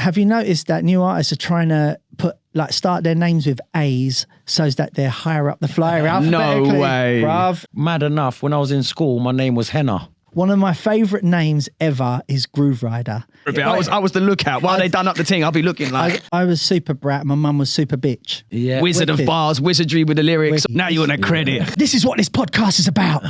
have you noticed that new artists are trying to start their names with A's so that they're higher up the flyer alphabetically? No way. Bruv. Mad enough, when I was in school, my name was Henna. One of my favourite names ever is Groove Rider. I was the lookout. While they done up the thing, I'll be looking like... I was super brat, my mum was super bitch. Yeah. Wizard Wicked. of bars, wizardry with the lyrics. Now you want a credit. This is what this podcast is about.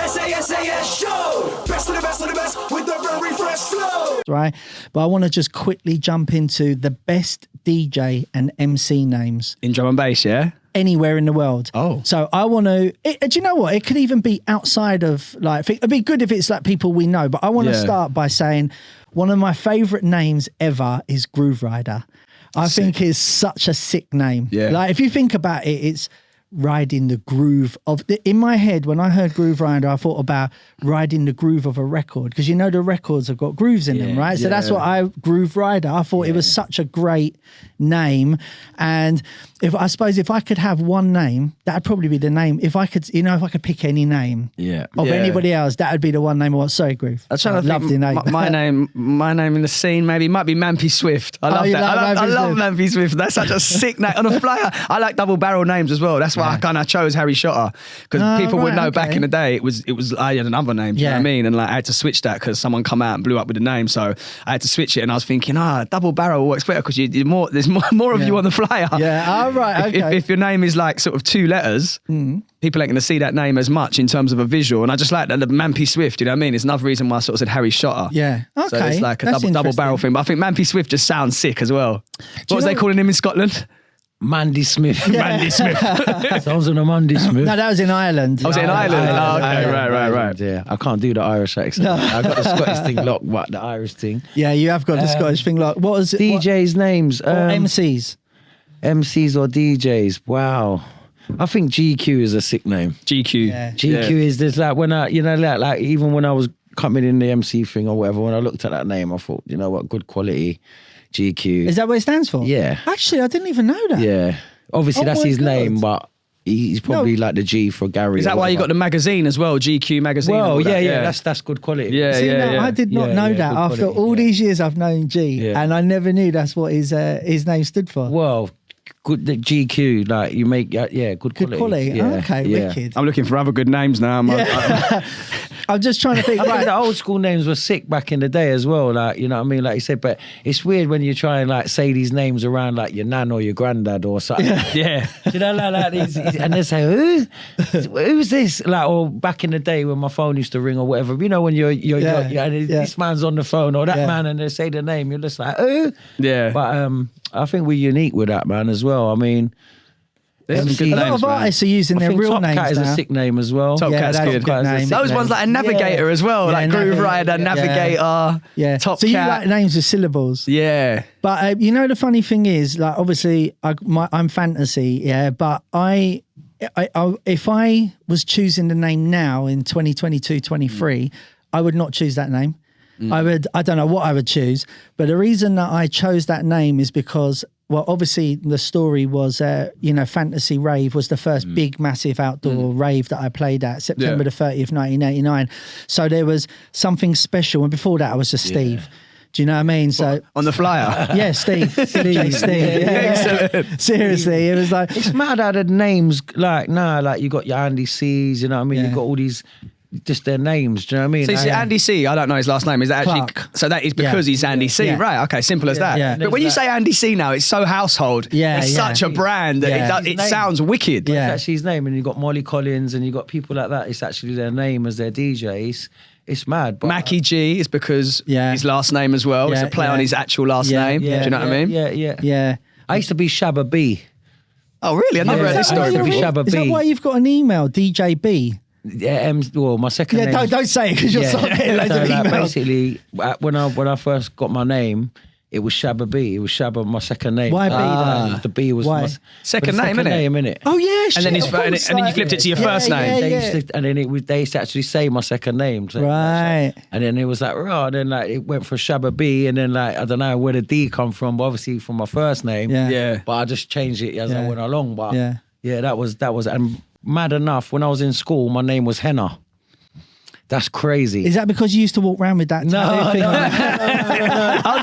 SaSaSaS show. Best of the best of the best with the very fresh flow. Right? But I want to just quickly jump into the best DJ and MC names. In drum and bass, yeah? Anywhere in the world. Oh. So I want to, do you know what? It could even be outside of, it'd be good if it's like people we know, but I want to start by saying one of my favourite names ever is Groove Rider. I think it's such a sick name. Yeah. Like if you think about it, it's riding the groove of, in my head, when I heard Groove Rider, I thought about riding the groove of a record, because you know the records have got grooves in them, right? So that's what Groove Rider, I thought it was such a great name. And if I could have one name, that'd probably be the name. If I could pick any name of anybody else, that'd be the one name I want. Sorry, Groove. I'm trying to love the name. My name in the scene maybe might be Mampy Swift. I love that. I love Mampy Swift. That's such a sick name. On a flyer, I like double barrel names as well. That's why I kind of chose Harry Shotter, because people would know back in the day it was I had another name. Do you know what I mean? And like I had to switch that because someone come out and blew up with the name, so I had to switch it. And I was thinking, double barrel works better because there's more of you on the flyer. Yeah. Right. Okay. If your name is like sort of two letters, people ain't going to see that name as much in terms of a visual. And I just like the Mampy Swift, you know what I mean? It's another reason why I sort of said Harry Shotter. Yeah. Okay. So it's like a double barrel thing. But I think Mampy Swift just sounds sick as well. What was they calling him in Scotland? Mandy Smith. Mandy Smith. Sounds like a Mandy Smith. No, that was in Ireland. I was in Ireland. Oh, okay, right. Yeah, I can't do the Irish accent. I got the Scottish thing locked, but the Irish thing. Yeah, you have got the Scottish thing locked. What was it? DJs' names. Or MCs. MCs or DJs. Wow. I think GQ is a sick name. GQ. Yeah. GQ is this, like when I, like even when I was coming in the MC thing or whatever, when I looked at that name, I thought, you know what, good quality. GQ. Is that what it stands for? Yeah. Actually, I didn't even know that. Yeah. Obviously, that's his God. name, but he's probably like the G for Gary. Is that why you got the magazine as well? GQ magazine. Well, yeah. That's good quality. Yeah, See, no, I did not know that. After all these years, I've known G, and I never knew that's what his name stood for. Well, good the GQ, like you make, good quality. Good quality. Yeah, Okay, wicked. I'm looking for other good names now. I'm just trying to think. I think the old school names were sick back in the day as well, like, you know what I mean, like you said, but it's weird when you try and like say these names around like your nan or your granddad or something. Yeah. You know, like these, and they say, who's this? Like, or back in the day when my phone used to ring or whatever, you know, when you're this man's on the phone or that man, and they say the name, you're just like, who? Yeah. But I think we're unique with that, man, as well. I mean, a lot of artists are using their real names Top Cat is now. a sick name as well. Top Cat's good. Name. Those ones like a Navigator as well, like Groove Rider, Navigator, Yeah. Top so Cat. you like names with syllables. Yeah. But you know the funny thing is, like obviously I'm fantasy, but I if I was choosing the name now in 2022, 23, I would not choose that name. I don't know what I would choose, but the reason that I chose that name is because, well, obviously the story was, Fantasy Rave was the first big, massive outdoor rave that I played at, September the 30th, 1989. So there was something special. And before that, I was just Steve. Do you know what I mean? So on the flyer? Yeah, Steve. Steve. Excellent. Seriously, it was like... It's mad how the names, like, like you got your Andy C's, you know what I mean? You got all these... Just their names, do you know what I mean? So you see, Andy C, I don't know his last name. Is that actually... Clark. So that is because he's Andy C. Yeah. Right, okay, simple as that. Yeah. But when you say Andy C now, it's so household. Yeah, It's such a brand that it sounds wicked. Yeah. It's actually his name, and you got Molly Collins, and you got people like that. It's actually their name as their DJ. It's mad. But Mackie G is because his last name as well. It's a play on his actual last name. Do you know what I mean? Yeah. I used to be Shabba B. Oh, really? I've never heard this story before. Shabba Is that B. why you've got an email, DJ B? Yeah, well, my second name. Yeah, don't say it because you'll start getting loads of emails. Basically, when I first got my name, it was Shabba B. It was Shabba, my second name. Why B then? The B was Why? my Second name, innit? Oh yeah, And then and then you flipped it to your first name. They used to actually say my second name. So Right. And then it was like, and then like it went for Shabba B, and then like I don't know where the D come from, but obviously from my first name. Yeah. But I just changed it as I went along. But Yeah. that was and mad enough, when I was in school, my name was Henna. That's crazy. Is that because you used to walk around with that? No. I'm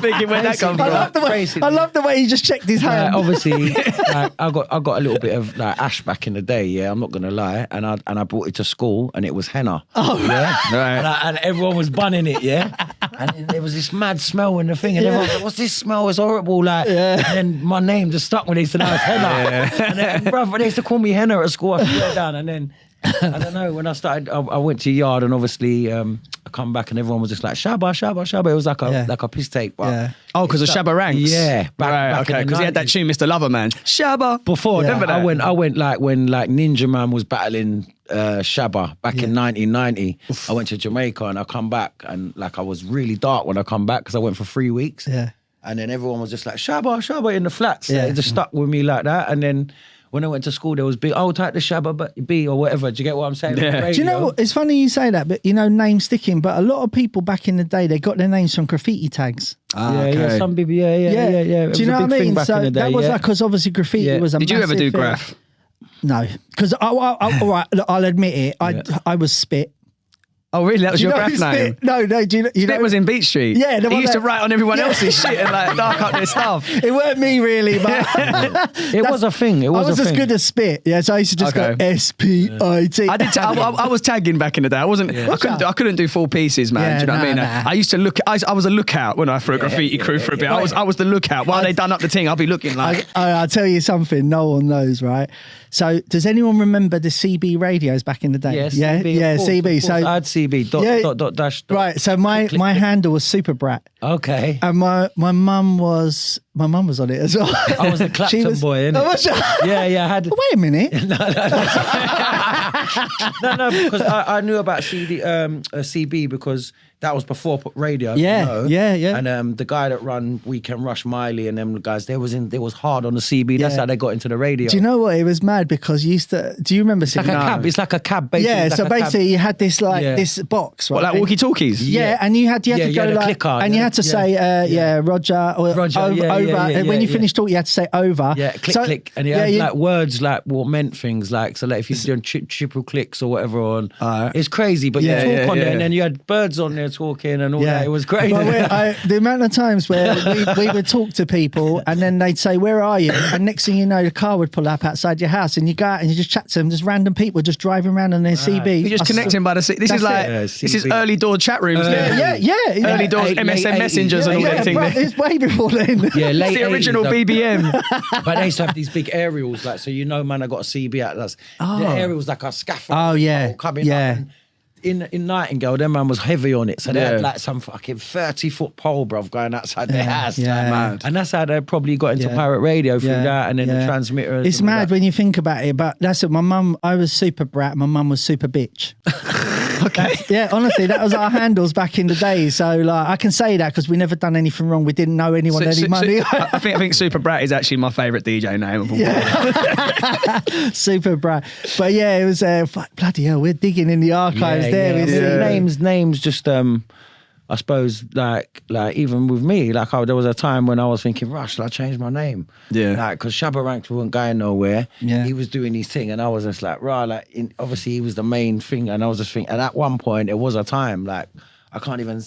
thinking where that come from. I love the way he just checked his hand. Obviously, I got a little bit of like ash back in the day. Yeah, I'm not gonna lie, and I brought it to school, and it was henna. Oh, yeah, right. And everyone was bunning it. Yeah, and there was this mad smell in the thing, and everyone was like, "What's this smell? It's horrible!" Like, and then my name just stuck with it, so now it's henna. And then, brother, they used to call me henna at school. I swear down, and then. I don't know, when I started, I went to yard, and obviously I come back and everyone was just like, Shabba, Shabba, Shabba. It was like a piss take. But Oh, because of Shabba Ranks? Yeah. Back okay, because he had that tune, Mr. Loverman. Shabba. Before, remember that? I went like when like Ninja Man was battling Shabba back in 1990. I went to Jamaica and I come back and like I was really dark when I come back because I went for 3 weeks. Yeah. And then everyone was just like, Shabba, Shabba in the flats. Yeah. It just stuck with me like that. And then when I went to school, there was big, type the Shabba B or whatever. Do you get what I'm saying? Yeah. Do you know what? It's funny you say that, but you know, name sticking. But a lot of people back in the day, they got their names from graffiti tags. Yeah, some people, yeah. It Do you know what I mean? So that was like, because obviously graffiti was a Did you ever do thing. graph? No, because all right, I'll admit it. I was Spit. Oh, really? That was your graph name? No. Do you know? Spit was in Beat Street. Yeah, he used to write on everyone else's shit and like dark up their stuff. It weren't me really, but it was a thing. I was as good as Spit. Yeah, so I used to just go SPIT. I did. I was tagging back in the day. I wasn't. I couldn't do full pieces, man. Do you know what I mean? I used to look. I was a lookout when I for a graffiti crew for a bit. I was the lookout while they done up the thing. I'll be looking like. I'll tell you something. No one knows, right? So, does anyone remember the CB radios back in the day? CB. So I had CB. Dash. Right. So my handle was Super Brat. Okay. And my mum was on it as well. I was the Clapton boy, innit? Oh, was you? Yeah. I had. Wait a minute. No, because I knew about CB because that was before radio. Yeah. And the guy that run Weekend Rush, Miley, and them guys, they was hard on the CB. That's how they got into the radio. Do you know what? It was mad because you used to. Do you remember? It's like a cab. It's like a cab. Basically. Yeah. So basically, you had this this box, right? What, like walkie talkies? Yeah, and you had to go like, clicker, and you had to say, Roger, or over. And when you finished talking, you had to say over. Yeah, click, and you had like words like what meant things like. So like if you're doing triple clicks or whatever on, it's crazy. But you talk on there, and then you had birds on there talking and all that. It was crazy. Well, the amount of times where we would talk to people and then they'd say, "Where are you?" And next thing you know, the car would pull up outside your house, and you go out and you just chat to them. Just random people just driving around on their CB. You just connecting by the. This is like this is early door chat rooms. Early doors MSN messengers and all that thing. It's way before then. Yeah, late the original BBM. But they used to have these big aerials, like, so you know, man, I got a CB at us. The aerials like a scaffold. Oh yeah, coming up. In Nightingale, their man was heavy on it, so they had like some fucking 30-foot pole, bruv, going outside their house. Mad. And that's how they probably got into pirate radio through that, and then the transmitter. It's mad when you think about it, but that's it. My mum, I was Super Brat, my mum was Super Bitch. Okay. Honestly, that was our handles back in the day. So like, I can say that because we never done anything wrong. We didn't know anyone any money. I think Super Brat is actually my favourite DJ name of all. Super Brat. But yeah, it was bloody hell. We're digging in the archives there. Names just I suppose like even with me, like there was a time when I was thinking, Rush, I change my name. Yeah. Like, because Shabba Ranks wasn't going nowhere. Yeah. He was doing his thing, and I was just like, obviously he was the main thing, and I was just thinking, and at one point it was a time, like, I can't even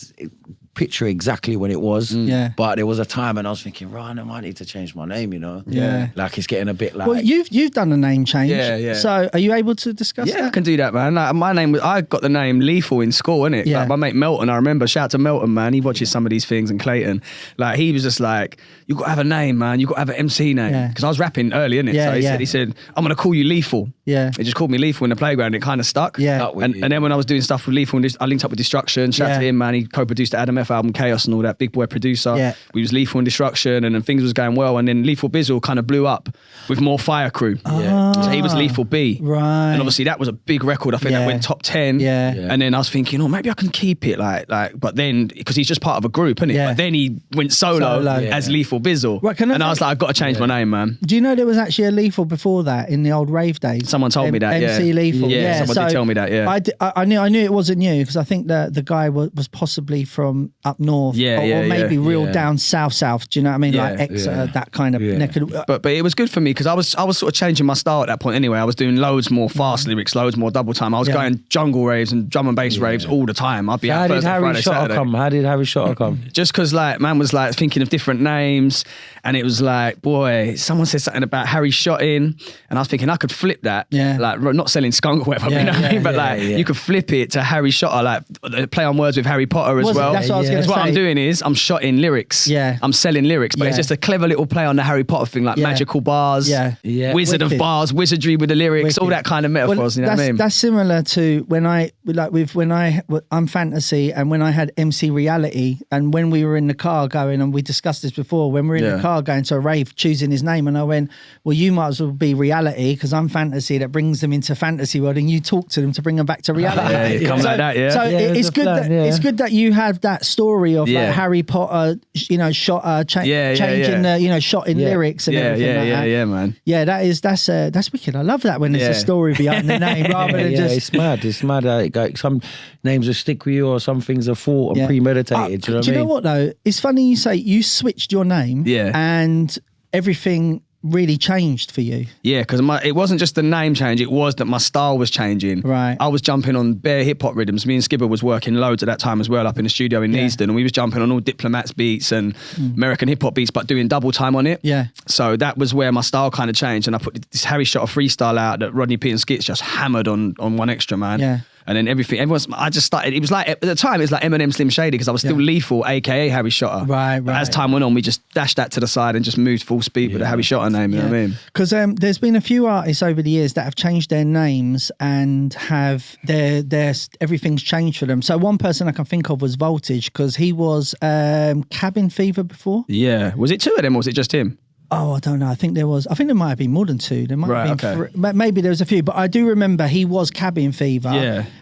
picture exactly when it was. But there was a time and I was thinking, right, I might need to change my name, you know? Yeah. Like, it's getting a bit like... Well, you've done a name change. Yeah. So are you able to discuss that? Yeah, I can do that, man. Like, my name, I got the name Lethal in school, innit? Yeah. Like, my mate Melton, I remember, shout out to Melton, man. He watches some of these things, and Clayton. Like, he was just like, you got to have a name, man. You got to have an MC name. Because I was rapping early, innit? Yeah, so he said, I'm going to call you Lethal. Yeah. He just called me Lethal in the playground, and it kind of stuck. Yeah. And then when I was doing stuff with Lethal, I linked up with Destruction. Shout out to him, man. He co-produced the Adam F album, Chaos, and all that, big boy producer. Yeah. We was Lethal and Destruction, and then things was going well, and then Lethal Bizzle kind of blew up with more Fire Crew. So he was Lethal B. Right. And obviously that was a big record. I think that went top 10. Yeah. And then I was thinking, oh, maybe I can keep it like, but then, because he's just part of a group, isn't it? Yeah. But then he went solo as Lethal Bizzle. Right, and I was like, I've got to change my name, man. Do you know there was actually a Lethal before that in the old rave days? Someone told me that, MC Lethal. Yeah, someone did tell me that, yeah. I knew it wasn't you, because I think the guy was possibly from up north, or maybe real down south. Do you know what I mean? Like Exeter, that kind of neck of But it was good for me because I was sort of changing my style at that point anyway. I was doing loads more fast lyrics, loads more double time. I was going jungle raves and drum and bass raves all the time. I'd be out Thursday, Friday, Saturday. How did Harry Shotter come? Just because like man was like thinking of different names, and it was like, boy, someone said something about Harry Shotting, and I was thinking I could flip that. Like not selling skunk or whatever, you know what I mean? But you could flip it to Harry Shotter, like play on words with Harry Potter as well. That's what I was going to say. What I'm doing is I'm shotting lyrics. I'm selling lyrics, but it's just a clever little play on the Harry Potter thing, like magical bars, Wizard of bars, wizardry with the lyrics, all that kind of metaphors. You know what I mean? That's similar to when I'm Fantasy, and when I had MC Reality, and when we were in the car going, and we discussed this before, when we're in the car going to a rave, choosing his name, and I went, well, you might as well be Reality because I'm Fantasy that brings them into fantasy world, and you talk to them to bring them back to reality. Like that, So it's good it's good that you have that story of like Harry Potter, shot changing the shot in lyrics and everything like that. Yeah, man. Yeah, that's wicked. I love that when there's a story behind the name rather than just. It's mad. Like some names will stick with you, or some things are thought and premeditated. Do you know what though? It's funny you say you switched your name, and everything really changed for you. Yeah, because it wasn't just the name change, it was that my style was changing. Right. I was jumping on bare hip-hop rhythms. Me and Skibber was working loads at that time as well up in the studio in Neasden, and we was jumping on all Diplomats beats and American hip-hop beats, but doing double time on it. Yeah. So that was where my style kind of changed, and I put this Harry Shotter freestyle out that Rodney P and Skits just hammered on One Extra, man. Yeah. And then I just started, it was like, at the time, it was like Eminem Slim Shady, because I was still Lethal, aka Harry Shotter. Right. But as time went on, we just dashed that to the side and just moved full speed with the Harry Shotter name, you know what I mean? Because there's been a few artists over the years that have changed their names and have their everything's changed for them. So one person I can think of was Voltage, because he was Cabin Fever before. Yeah. Was it two of them or was it just him? Oh, I don't know. I think there might have been more than two. There might have been three. Maybe there was a few, but I do remember he was Cabin Fever,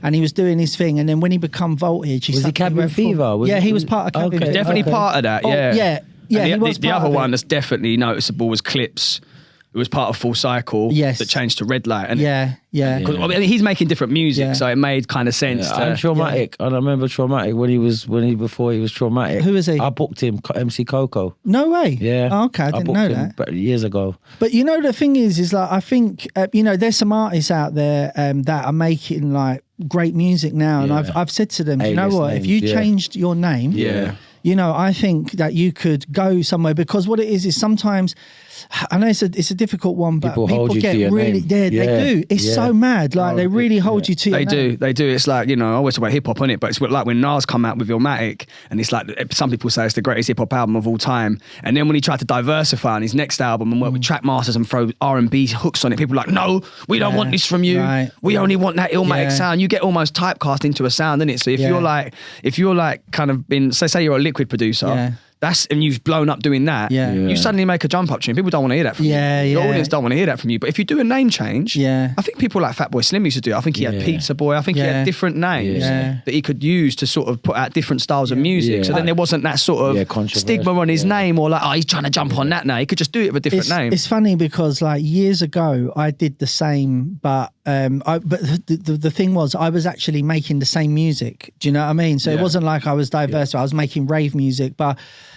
and he was doing his thing. And then when he became Voltage, was he Cabin Fever? He was part of Cabin Fever. Definitely part of that. Yeah. He was the other one that's definitely noticeable was Clips. It was part of Full Cycle that changed to Red Light. And because I mean, he's making different music, so it made kind of sense. I'm Traumatic. I remember Traumatic before he was Traumatic. Who is he? I booked him, MC Coco. No way. Yeah. Oh, okay, I didn't know that. But years ago. But the thing is like I think there's some artists out there that are making like great music now, and I've said to them, you know what? If you changed your name, I think that you could go somewhere, because what it is sometimes. I know it's a difficult one, but people get really they do. It's so mad. Like they really hold you to your name. They do. It's like, I always talk about hip hop on it, but it's like when Nas come out with Illmatic, and it's like some people say it's the greatest hip hop album of all time. And then when he tried to diversify on his next album and work with track masters and throw R&B hooks on it, people are like, no, we don't want this from you. Right. We only want that Illmatic sound. You get almost typecast into a sound, innit? So if you're like kind of been, say you're a Liquid producer. And you've blown up doing that. You suddenly make a jump up tune. People don't want to hear that from you. The audience don't want to hear that from you. But if you do a name change, I think people like Fatboy Slim used to do it. I think he had Pizza Boy. I think he had different names that he could use to sort of put out different styles of music. So then there wasn't that sort of stigma on his name, or like, he's trying to jump on that now. He could just do it with a different name. It's funny because like years ago I did the same, but the thing was I was actually making the same music. Do you know what I mean? So it wasn't like I was diverse. I was making rave music, but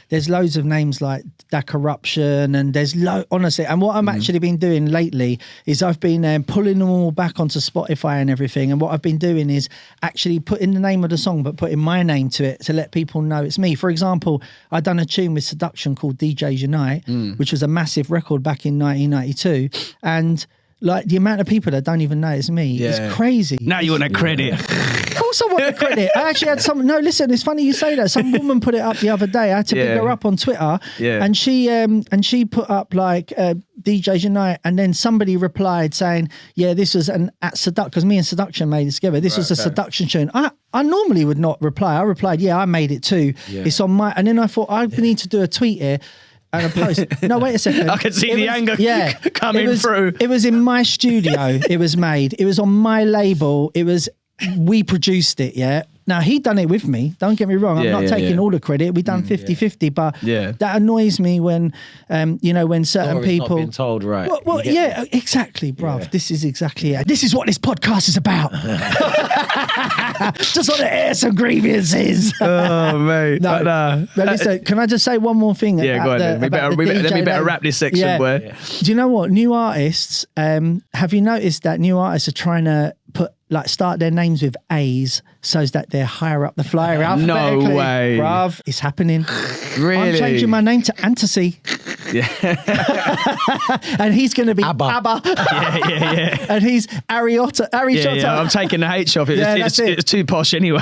there's loads of names like Da Corruption, and there's honestly. And what I'm actually been doing lately is I've been pulling them all back onto Spotify and everything. And what I've been doing is actually putting the name of the song, but putting my name to it to let people know it's me. For example, I done a tune with Seduction called DJs Unite, which was a massive record back in 1992, and like the amount of people that don't even know it's me is crazy. Now you want a credit. Of course I want the credit. I actually had some. No, listen, it's funny you say that. Some woman put it up the other day. I had to pick her up on Twitter, and she put up like DJs Unite, and then somebody replied saying, this was at Seduction, because me and Seduction made it together. This was a Seduction tune. I normally would not reply. I replied, I made it too. It's on my. And then I thought I need to do a tweet here. And a post. No, wait a second. I could see the anger coming through. It was in my studio. It was made. It was on my label. We produced it. Now, he done it with me. Don't get me wrong. I'm not taking all the credit. We done 50-50, but that annoys me when, when certain people... not being told right. Well, exactly, bruv. Yeah. This is exactly it. This is what this podcast is about. Just want to air some grievances. Oh, mate. No. But listen, can I just say one more thing? Yeah, go on then. We better wrap this section, boy. Yeah. Do you know what? New artists, have you noticed that new artists are trying to start their names with A's so that they're higher up the flyer alphabetically? No way. Bruv, it's happening. Really? I'm changing my name to Antasy. Yeah. And he's going to be Abba. Yeah. And he's Ariota. Yeah, I'm taking the H off it. It's too posh anyway.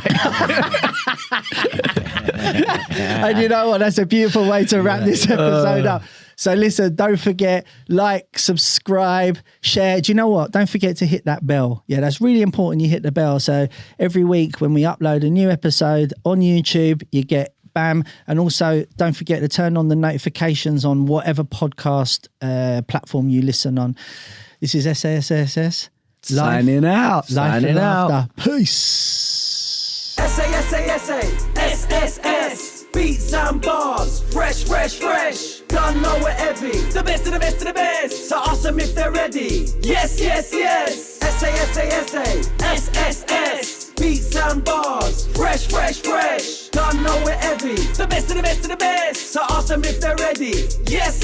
And you know what? That's a beautiful way to wrap this episode up. So listen, don't forget, like, subscribe, share. Do you know what? Don't forget to hit that bell. Yeah, that's really important. You hit the bell. So every week when we upload a new episode on YouTube, you get bam. And also don't forget to turn on the notifications on whatever podcast platform you listen on. This is SaSaSaS. Signing out. Signing out. Peace. SaSaSaS. Beats and bars, fresh. Don't know it heavy. The best of the best of the best. So awesome if they're ready. Yes. SaSaSaS. Beats and bars, fresh. Don't know it heavy. The best of the best of the best. So awesome if they're ready. Yes.